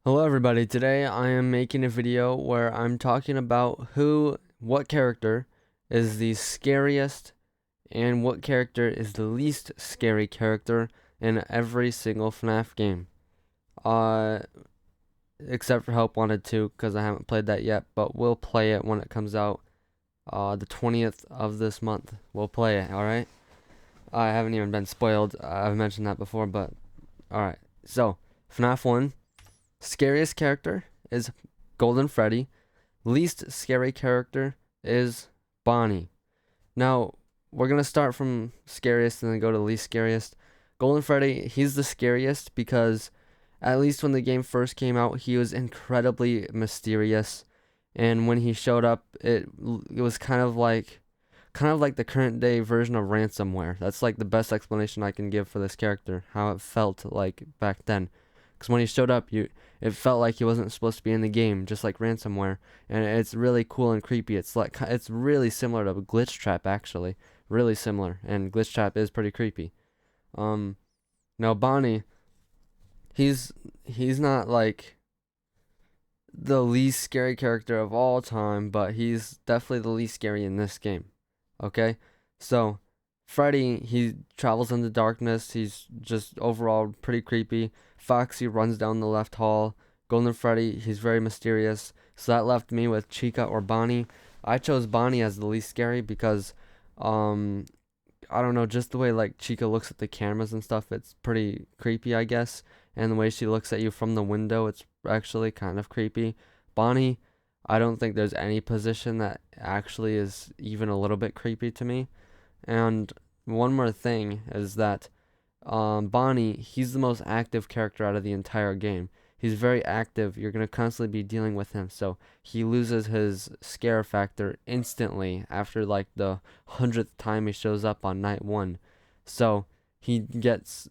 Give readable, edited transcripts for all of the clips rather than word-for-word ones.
Hello everybody, today I am making a video where I'm talking about what character is the scariest and what character is the least scary character in every single Fnaf game. Uh, except for Help Wanted 2 because I haven't played that yet, but we'll play it when it comes out the 20th of this month. We'll play it, alright? I haven't even been spoiled, I've mentioned that before, but alright. So, Fnaf 1. Scariest character is Golden Freddy. Least scary character is Bonnie. Now, we're going to start from scariest and then go to least scariest. Golden Freddy, he's the scariest because at least when the game first came out, he was incredibly mysterious. And when he showed up, it was kind of like the current day version of ransomware. That's like the best explanation I can give for this character, how it felt like back then. Because when he showed up, it felt like he wasn't supposed to be in the game, just like ransomware, and it's really cool and creepy. It's really similar to Glitch Trap, actually, really similar, and Glitch Trap is pretty creepy. Um, Now Bonnie, he's not like the least scary character of all time, but he's definitely the least scary in this game. Okay, so Freddy, he travels in the darkness. He's just overall pretty creepy. Foxy runs down the left hall. Golden Freddy, he's very mysterious. So that left me with Chica or Bonnie. I chose Bonnie as the least scary because, um, I don't know, just the way like Chica looks at the cameras and stuff, it's pretty creepy, I guess. And the way she looks at you from the window, it's actually kind of creepy. Bonnie, I don't think there's any position that actually is even a little bit creepy to me. And one more thing is that Bonnie, he's the most active character out of the entire game. He's very active. You're going to constantly be dealing with him. So he loses his scare factor instantly after like the 100th time he shows up on night one. So he gets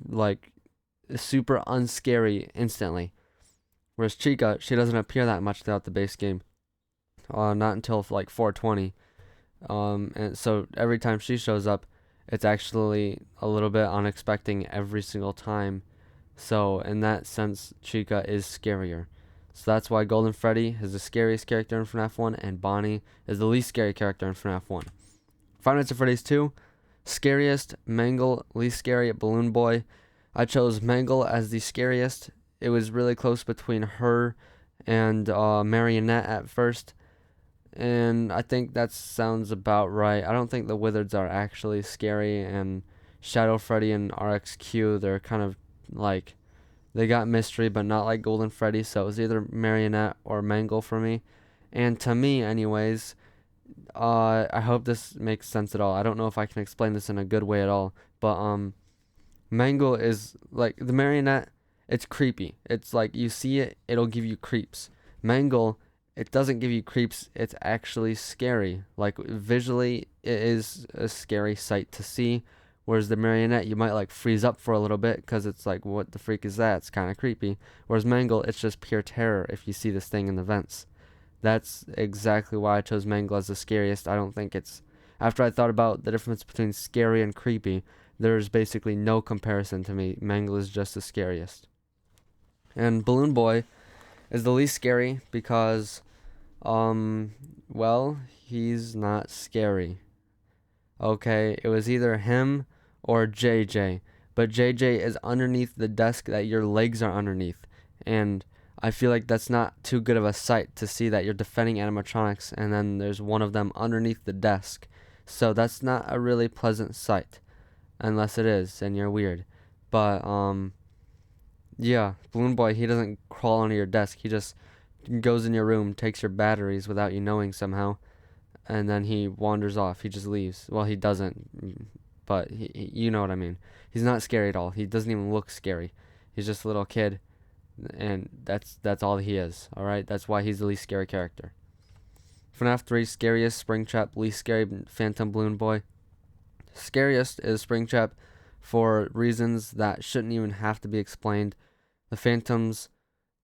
like super unscary instantly. Whereas Chica, she doesn't appear that much throughout the base game. Not until like 420. And so every time she shows up, it's actually a little bit unexpected every single time. So in that sense, Chica is scarier. So that's why Golden Freddy is the scariest character in FNAF 1, and Bonnie is the least scary character in FNAF 1. Five Nights at Freddy's 2, scariest, Mangle, least scary, Balloon Boy. I chose Mangle as the scariest. It was really close between her and Marionette at first. And I think that sounds about right. I don't think the Wizards are actually scary, and Shadow Freddy and RXQ, they're kind of like, they got mystery, but not like Golden Freddy, so it was either Marionette or Mangle for me. And to me, anyways, I hope this makes sense at all. I don't know if I can explain this in a good way at all, but Mangle is like the Marionette. It's creepy. It's like you see it, it'll give you creeps. Mangle, it doesn't give you creeps. It's actually scary. Like visually, it is a scary sight to see. Whereas the Marionette, you might like freeze up for a little bit because it's like, what the freak is that? It's kind of creepy. Whereas Mangle, it's just pure terror if you see this thing in the vents. That's exactly why I chose Mangle as the scariest. I don't think it's. After I thought about the difference between scary and creepy, there's basically no comparison to me. Mangle is just the scariest. And Balloon Boy is the least scary because, well, he's not scary. Okay, it was either him or JJ, but JJ is underneath the desk that your legs are underneath, and I feel like that's not too good of a sight to see that you're defending animatronics and then there's one of them underneath the desk. So that's not a really pleasant sight, unless it is and you're weird. But yeah, Balloon Boy, he doesn't crawl under your desk. He just goes in your room, takes your batteries without you knowing somehow, and then he wanders off. He just leaves. Well, he doesn't, but you know what I mean. He's not scary at all. He doesn't even look scary. He's just a little kid, and that's all he is. All right, that's why he's the least scary character. FNAF 3, scariest Springtrap, least scary Phantom Balloon Boy. Scariest is Springtrap for reasons that shouldn't even have to be explained. The Phantoms,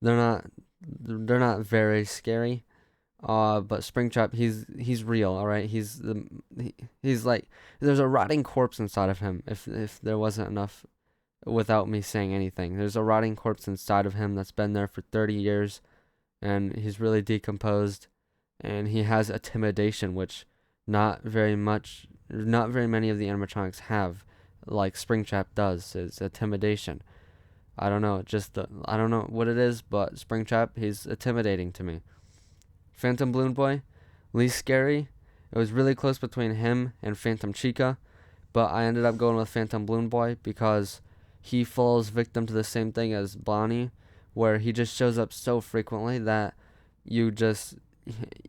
they're not very scary. But Springtrap, he's real, all right. He's like there's a rotting corpse inside of him. If there wasn't enough without me saying anything. There's a rotting corpse inside of him that's been there for 30 years, and he's really decomposed, and he has intimidation, which not very many of the animatronics have, like Springtrap does. Is intimidation. I don't know, I don't know what it is, but Springtrap, he's intimidating to me. Phantom Balloon Boy, least scary. It was really close between him and Phantom Chica, but I ended up going with Phantom Balloon Boy because he falls victim to the same thing as Bonnie, where he just shows up so frequently that you just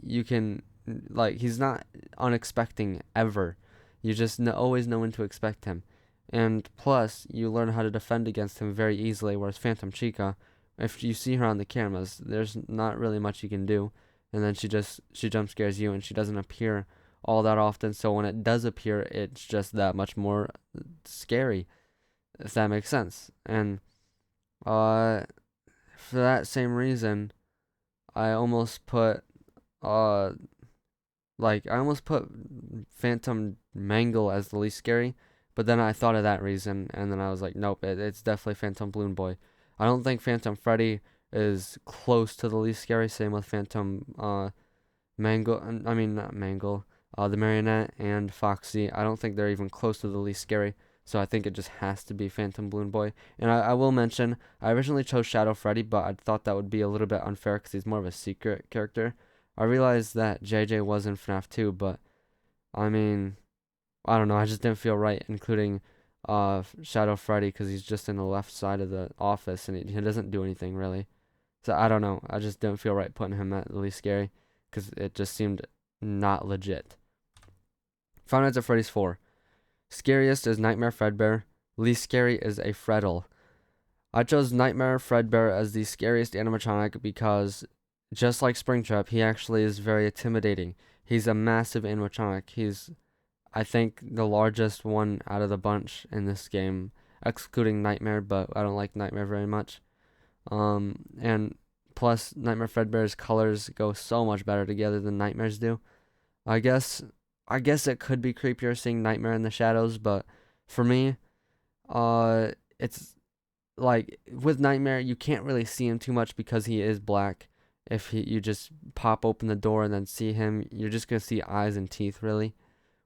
you can like he's not unexpecting ever. You just always know when to expect him, and plus you learn how to defend against him very easily. Whereas Phantom Chica, if you see her on the cameras, there's not really much you can do, and then she jump scares you, and she doesn't appear all that often. So when it does appear, it's just that much more scary, if that makes sense. And uh, for that same reason, I almost put uh I almost put Phantom Mangle as the least scary, but then I thought of that reason, and then I was like, nope, it's definitely Phantom Balloon Boy. I don't think Phantom Freddy is close to the least scary. Same with Phantom Mangle. I mean not Mangle. The Marionette and Foxy. I don't think they're even close to the least scary. So I think it just has to be Phantom Balloon Boy. And I will mention, I originally chose Shadow Freddy, but I thought that would be a little bit unfair because he's more of a secret character. I realized that JJ was in FNAF 2, but I mean, I don't know. I just didn't feel right including Shadow Freddy because he's just in the left side of the office and he doesn't do anything really. So I don't know. I just didn't feel right putting him at the least scary because it just seemed not legit. Five Nights at Freddy's 4. Scariest is Nightmare Fredbear. Least scary is a Freddle. I chose Nightmare Fredbear as the scariest animatronic because, just like Springtrap, he actually is very intimidating. He's a massive animatronic. He's, I think, the largest one out of the bunch in this game, excluding Nightmare, but I don't like Nightmare very much. And plus, Nightmare Fredbear's colors go so much better together than Nightmare's do. I guess I guess it could be creepier seeing Nightmare in the shadows, but for me, it's like with Nightmare, you can't really see him too much because he is black. If you just pop open the door and then see him, you're just gonna see eyes and teeth really.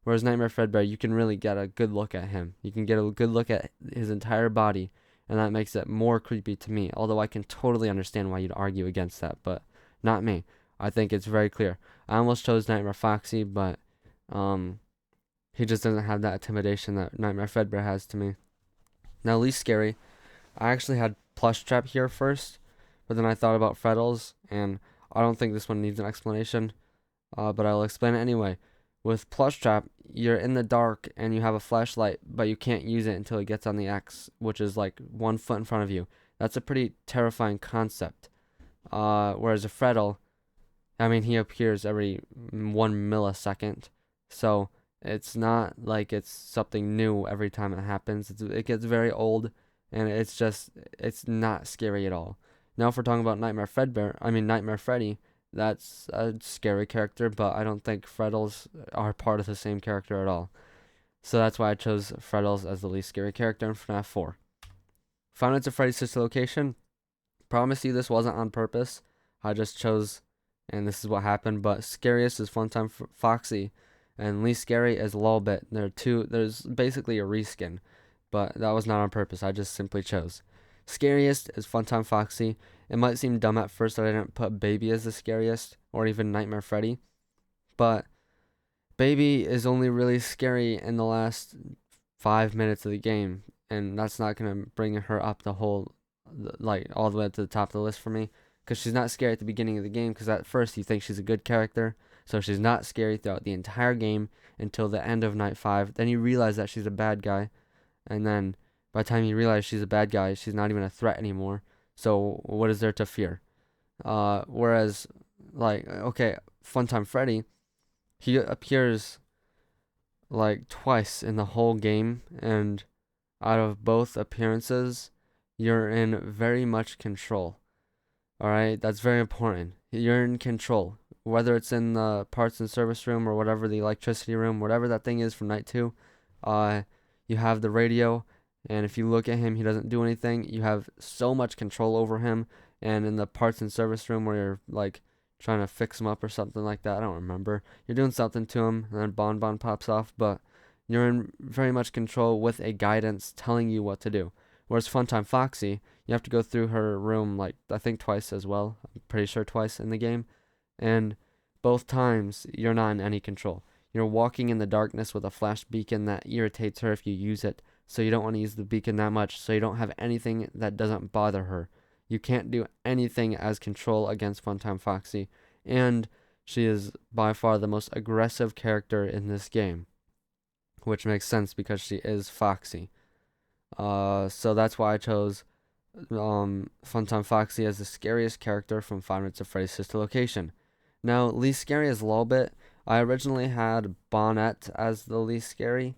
Whereas Nightmare Fredbear, you can really get a good look at him. You can get a good look at his entire body, and that makes it more creepy to me. Although I can totally understand why you'd argue against that, but not me. I think it's very clear. I almost chose Nightmare Foxy, but um, he just doesn't have that intimidation that Nightmare Fredbear has to me. Now, least scary. I actually had Plush Trap here first, but then I thought about Freddles, and I don't think this one needs an explanation, but I'll explain it anyway. With Plush Trap, you're in the dark and you have a flashlight, but you can't use it until it gets on the X, which is like 1 foot in front of you. That's a pretty terrifying concept. Whereas a Freddle, I mean, he appears every 1 millisecond, so it's not like it's something new every time it happens. It gets very old, and it's not scary at all. Now, if we're talking about Nightmare Freddy, that's a scary character, but I don't think Freddles are part of the same character at all. So that's why I chose Freddles as the least scary character in FNAF 4. Five Nights at Freddy's Sister Location. Promise you this wasn't on purpose. I just chose, and this is what happened. But scariest is Funtime Foxy, and least scary is Lolbit. There's basically a reskin, but that was not on purpose. I just simply chose. Scariest is Funtime Foxy. It might seem dumb at first that I didn't put Baby as the scariest, or even Nightmare Freddy, but Baby is only really scary in the last 5 minutes of the game, and that's not gonna bring her up all the way up to the top of the list for me, because she's not scary at the beginning of the game. Because at first you think she's a good character, so she's not scary throughout the entire game until the end of night 5. Then you realize that she's a bad guy, and then by the time you realize she's a bad guy, she's not even a threat anymore. So what is there to fear? Whereas, okay, Funtime Freddy, he appears like twice in the whole game, and out of both appearances, you're in very much control. All right, that's very important. You're in control, whether it's in the parts and service room or whatever, the electricity room, whatever that thing is from night 2. You have the radio, And if you look at him, he doesn't do anything. You have so much control over him. And in the parts and service room where you're like trying to fix him up or something like that, I don't remember. You're doing something to him, and then Bon pops off, but you're in very much control with a guidance telling you what to do. Whereas Funtime Foxy, you have to go through her room like I think twice as well. I'm pretty sure twice in the game, and both times you're not in any control. You're walking in the darkness with a flash beacon that irritates her if you use it, so you don't want to use the beacon that much, so you don't have anything that doesn't bother her. You can't do anything as control against Funtime Foxy, and she is by far the most aggressive character in this game, which makes sense because she is Foxy. So that's why I chose Funtime Foxy as the scariest character from Five Nights at Freddy's Sister Location. Now, least scary is Lolbit. I originally had Bonnet as the least scary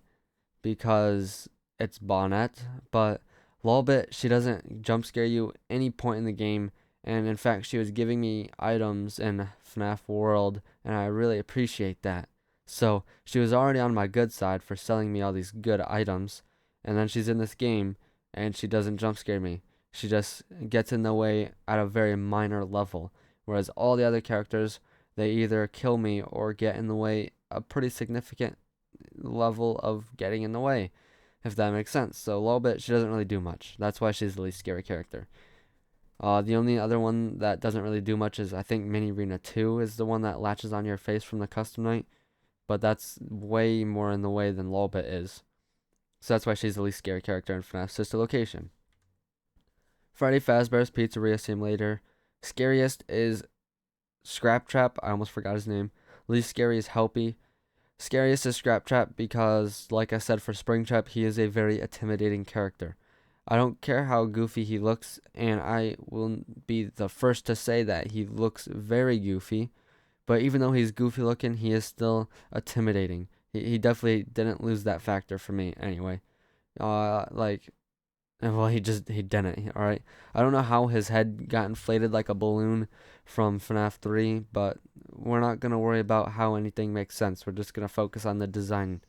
because it's Bonnet, but Lolbit, she doesn't jump scare you any point in the game, and in fact, she was giving me items in Fnaf World, and I really appreciate that. So, she was already on my good side for selling me all these good items, and then she's in this game, and she doesn't jump scare me. She just gets in the way at a very minor level, whereas all the other characters, they either kill me or get in the way a pretty significant level of getting in the way, if that makes sense. So a little bit, she doesn't really do much. That's why she's the least scary character. The only other one that doesn't really do much is I think Mini Arena 2 is the one that latches on your face from the custom night, but that's way more in the way than Lolbit is. So that's why she's the least scary character in FNAF Sister Location. Freddy Fazbear's Pizzeria Simulator. Scariest is Scrap Trap. I almost forgot his name. Least scary is Helpy. Scariest is Scrap Trap because, like I said for Springtrap, he is a very intimidating character. I don't care how goofy he looks, and I will be the first to say that he looks very goofy. But even though he's goofy looking, he is still intimidating. He definitely didn't lose that factor for me anyway. Like, well, he didn't. All right. I don't know how his head got inflated like a balloon from FNAF 3, but we're not gonna worry about how anything makes sense. We're just gonna focus on the design,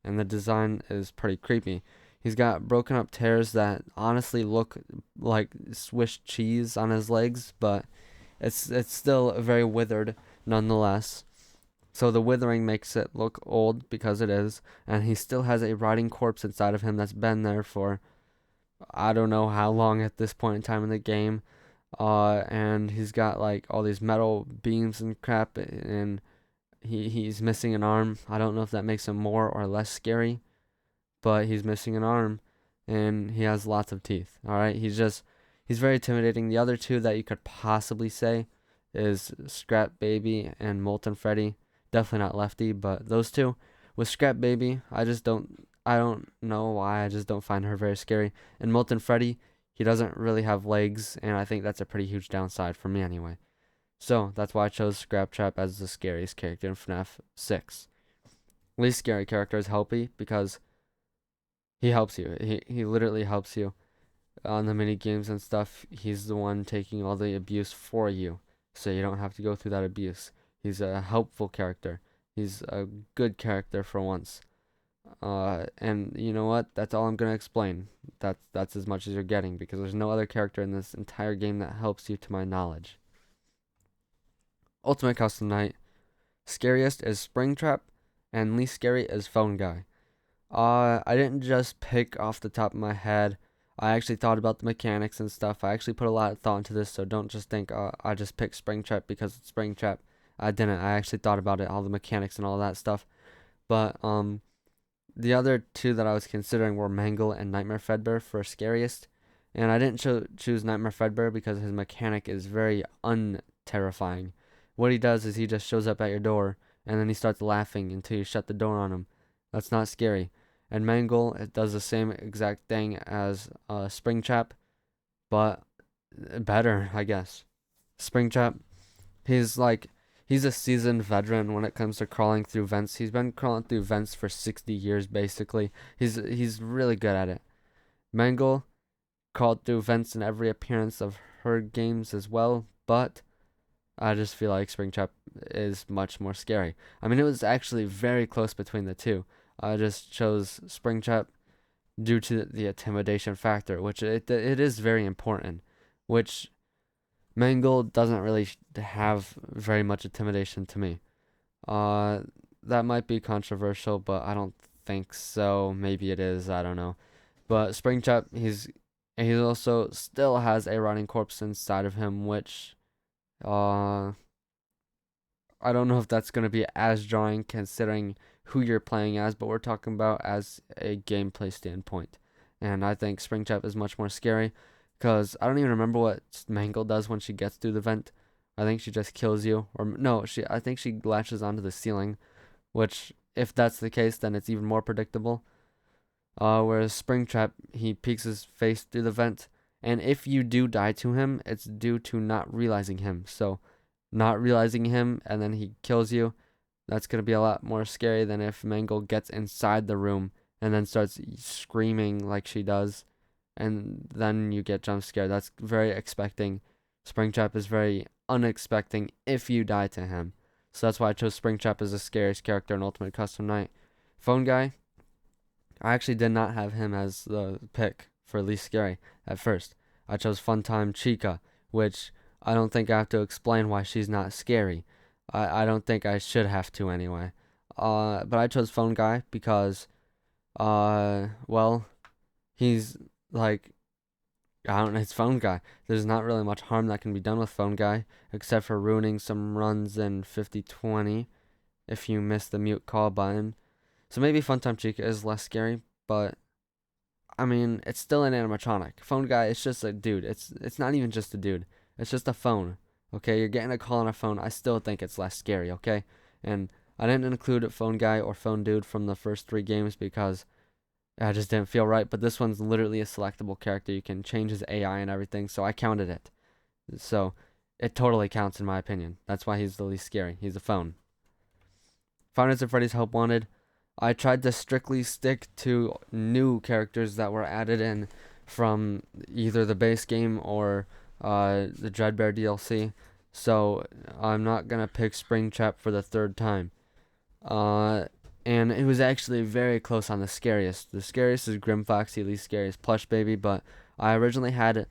and the design is pretty creepy. He's got broken up tears that honestly look like Swiss cheese on his legs, but it's still very withered nonetheless. So the withering makes it look old because it is, and he still has a rotting corpse inside of him that's been there for I don't know how long at this point in time in the game. And he's got like all these metal beams and crap, and he's missing an arm. I don't know if that makes him more or less scary, but he's missing an arm, and he has lots of teeth. All right, he's very intimidating. The other two that you could possibly say is Scrap Baby and Molten Freddy. Definitely not Lefty, but those two. With Scrap Baby, I don't know why, I just don't find her very scary. And Molten Freddy, he doesn't really have legs, and I think that's a pretty huge downside for me anyway. So that's why I chose Scrap Trap as the scariest character in FNAF 6. Least scary character is Helpy because he helps you. He literally helps you on the mini games and stuff. He's the one taking all the abuse for you, so you don't have to go through that abuse. He's a helpful character. He's a good character for once. And you know what? That's all I'm gonna explain. That's as much as you're getting because there's no other character in this entire game that helps you to my knowledge. Ultimate Custom Night. Scariest is Springtrap, and least scary is Phone Guy. I didn't just pick off the top of my head. I actually thought about the mechanics and stuff. I actually put a lot of thought into this, so don't just think I just picked Springtrap because it's Springtrap. I didn't. I actually thought about it, all the mechanics and all that stuff. But the other two that I was considering were Mangle and Nightmare Fredbear for scariest. And I didn't choose Nightmare Fredbear because his mechanic is very unterrifying. What he does is he just shows up at your door and then he starts laughing until you shut the door on him. That's not scary. And Mangle, it does the same exact thing as Springtrap, but better, I guess. Springtrap, he's like he's a seasoned veteran when it comes to crawling through vents. He's been crawling through vents for 60 years basically. He's really good at it. Mangle crawled through vents in every appearance of her games as well, but I just feel like Springtrap is much more scary. I mean, it was actually very close between the two. I just chose Springtrap due to the intimidation factor, which it is very important, which Mangle doesn't really have very much intimidation to me. Uh, that might be controversial, but I don't think so. Maybe it is. I don't know. But Springtrap, he also still has a rotting corpse inside of him, which uh I don't know if that's gonna be as drawing considering who you're playing as, but we're talking about as a gameplay standpoint. And I think Springtrap is much more scary because I don't even remember what Mangle does when she gets through the vent. I think she just kills you, or no, I think she latches onto the ceiling, which if that's the case, then it's even more predictable. Whereas Springtrap, he peeks his face through the vent, and if you do die to him, it's due to not realizing him. So, not realizing him, and then he kills you, that's gonna be a lot more scary than if Mangle gets inside the room and then starts screaming like she does, and then you get jump scared. That's very expecting. Springtrap is very unexpecting if you die to him. So that's why I chose Springtrap as the scariest character in Ultimate Custom Night. Phone Guy, I actually did not have him as the pick for least scary at first. I chose Funtime Chica, which I don't think I have to explain why she's not scary. I don't think I should have to anyway. But I chose Phone Guy because, well, he's like, I don't know, it's Phone Guy. There's not really much harm that can be done with Phone Guy, except for ruining some runs in 50-20 if you miss the mute call button. So maybe Funtime Chica is less scary, but I mean, it's still an animatronic. Phone Guy, it's just a dude. It's not even just a dude. It's just a phone. Okay, you're getting a call on a phone. I still think it's less scary. Okay, and I didn't include Phone Guy or Phone Dude from the first 3 games because I just didn't feel right. But this one's literally a selectable character. You can change his AI and everything, so I counted it. So it totally counts in my opinion. That's why he's the least scary. He's a phone. Five Nights at Freddy's Help Wanted. I tried to strictly stick to new characters that were added in from either the base game or the Dreadbear DLC. So I'm not gonna pick Springtrap for the third time. Uh, and it was actually very close on the scariest. The scariest is Grim Foxy, least scariest Plush Baby, but I originally had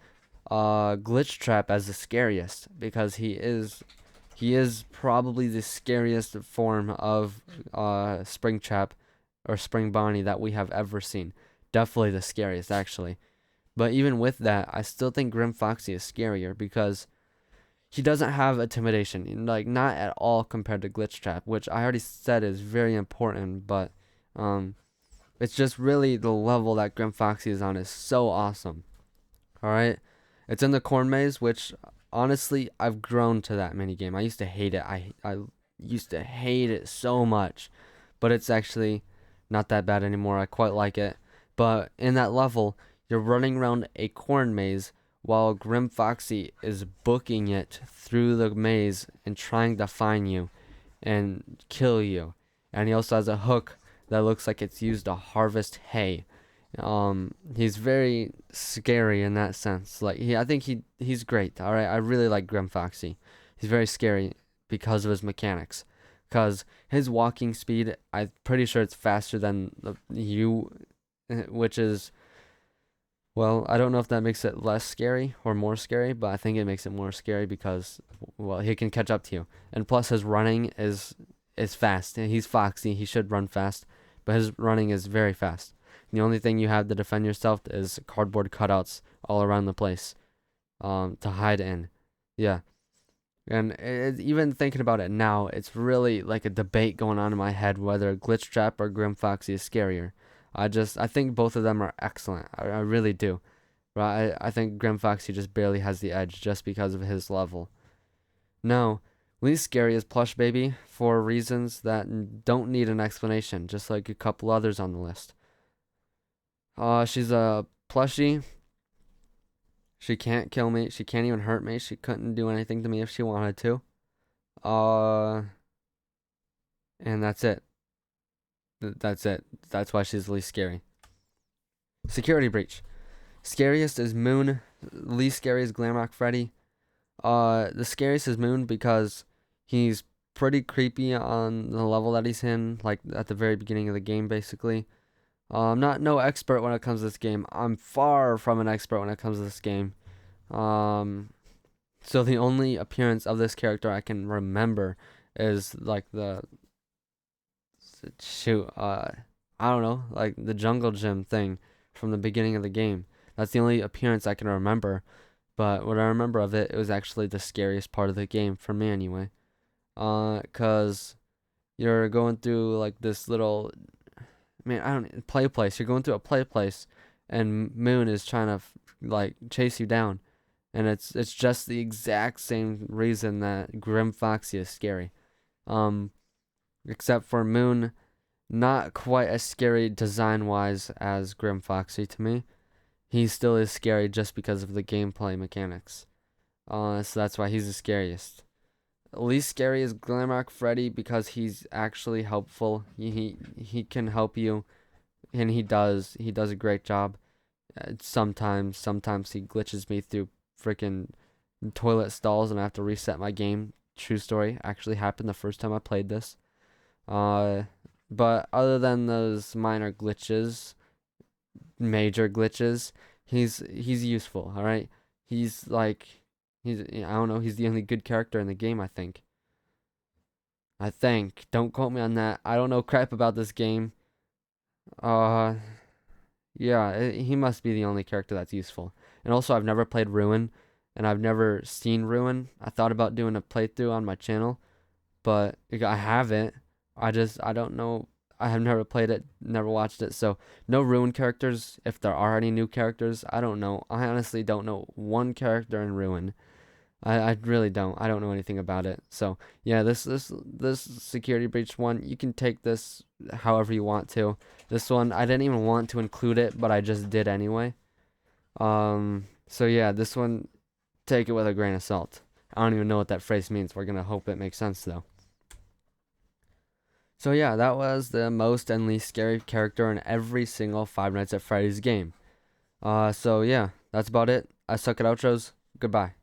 Glitch Trap as the scariest because he is probably the scariest form of Springtrap or Spring Bonnie that we have ever seen. Definitely the scariest, actually. But even with that, I still think Grim Foxy is scarier because he doesn't have intimidation, like not at all compared to Glitch Trap, which I already said is very important. But um, it's just really the level that Grim Foxy is on is so awesome. All right, it's in the corn maze, which honestly I've grown to that mini game. I used to hate it. I used to hate it so much, but it's actually not that bad anymore. I quite like it. But in that level, you're running around a corn maze while Grim Foxy is booking it through the maze and trying to find you and kill you. And he also has a hook that looks like it's used to harvest hay. He's very scary in that sense. Like I think he's great. All right, I really like Grim Foxy. He's very scary because of his mechanics. Cause his walking speed, I'm pretty sure it's faster than you, which is, well, I don't know if that makes it less scary or more scary, but I think it makes it more scary because, well, he can catch up to you, and plus his running is fast. He's Foxy, he should run fast, but his running is very fast. The only thing you have to defend yourself is cardboard cutouts all around the place, to hide in. Yeah. And even thinking about it now, it's really like a debate going on in my head whether Glitch Trap or Grim Foxy is scarier. I think both of them are excellent. I really do. But I think Grim Foxy just barely has the edge just because of his level. No, least scary is Plush Baby for reasons that don't need an explanation, just like a couple others on the list. She's a plushie. She can't kill me. She can't even hurt me. She couldn't do anything to me if she wanted to. Uh, and that's it. That's it. That's why she's the least scary. Security breach. Scariest is Moon. Least scary is Glamrock Freddy. The scariest is Moon because he's pretty creepy on the level that he's in, like at the very beginning of the game, basically. I'm not no expert when it comes to this game. I'm far from an expert when it comes to this game. Um, so the only appearance of this character I can remember is like the shoot, I don't know, like the jungle gym thing from the beginning of the game. That's the only appearance I can remember. But what I remember of it, it was actually the scariest part of the game for me anyway. 'Cause you're going through like this little, I don't play place. You're going through a play place, and Moon is trying to like chase you down, and it's just the exact same reason that Grim Foxy is scary. Um, except for Moon, not quite as scary design wise as Grim Foxy to me. He still is scary just because of the gameplay mechanics. So that's why he's the scariest. Least scary is Glamrock Freddy because he's actually helpful. He can help you, and he does a great job. Sometimes he glitches me through freaking toilet stalls, and I have to reset my game. True story, actually happened the first time I played this. Uh, but other than those minor glitches, major glitches, he's useful. All right, he's like I don't know. He's the only good character in the game. I think. I think. Don't quote me on that. I don't know crap about this game. Uh, yeah, he must be the only character that's useful. And also, I've never played Ruin, and I've never seen Ruin. I thought about doing a playthrough on my channel, but I haven't. I don't know. I have never played it, never watched it. So, no Ruin characters. If there are any new characters, I don't know. I honestly don't know one character in Ruin. I really don't. I don't know anything about it. So yeah, this security breach one, you can take this however you want to. This one, I didn't even want to include it, but I just did anyway. So yeah, this one, take it with a grain of salt. I don't even know what that phrase means. We're gonna hope it makes sense though. So yeah, that was the most and least scary character in every single Five Nights at Freddy's game. So yeah, that's about it. I suck at outros. Goodbye.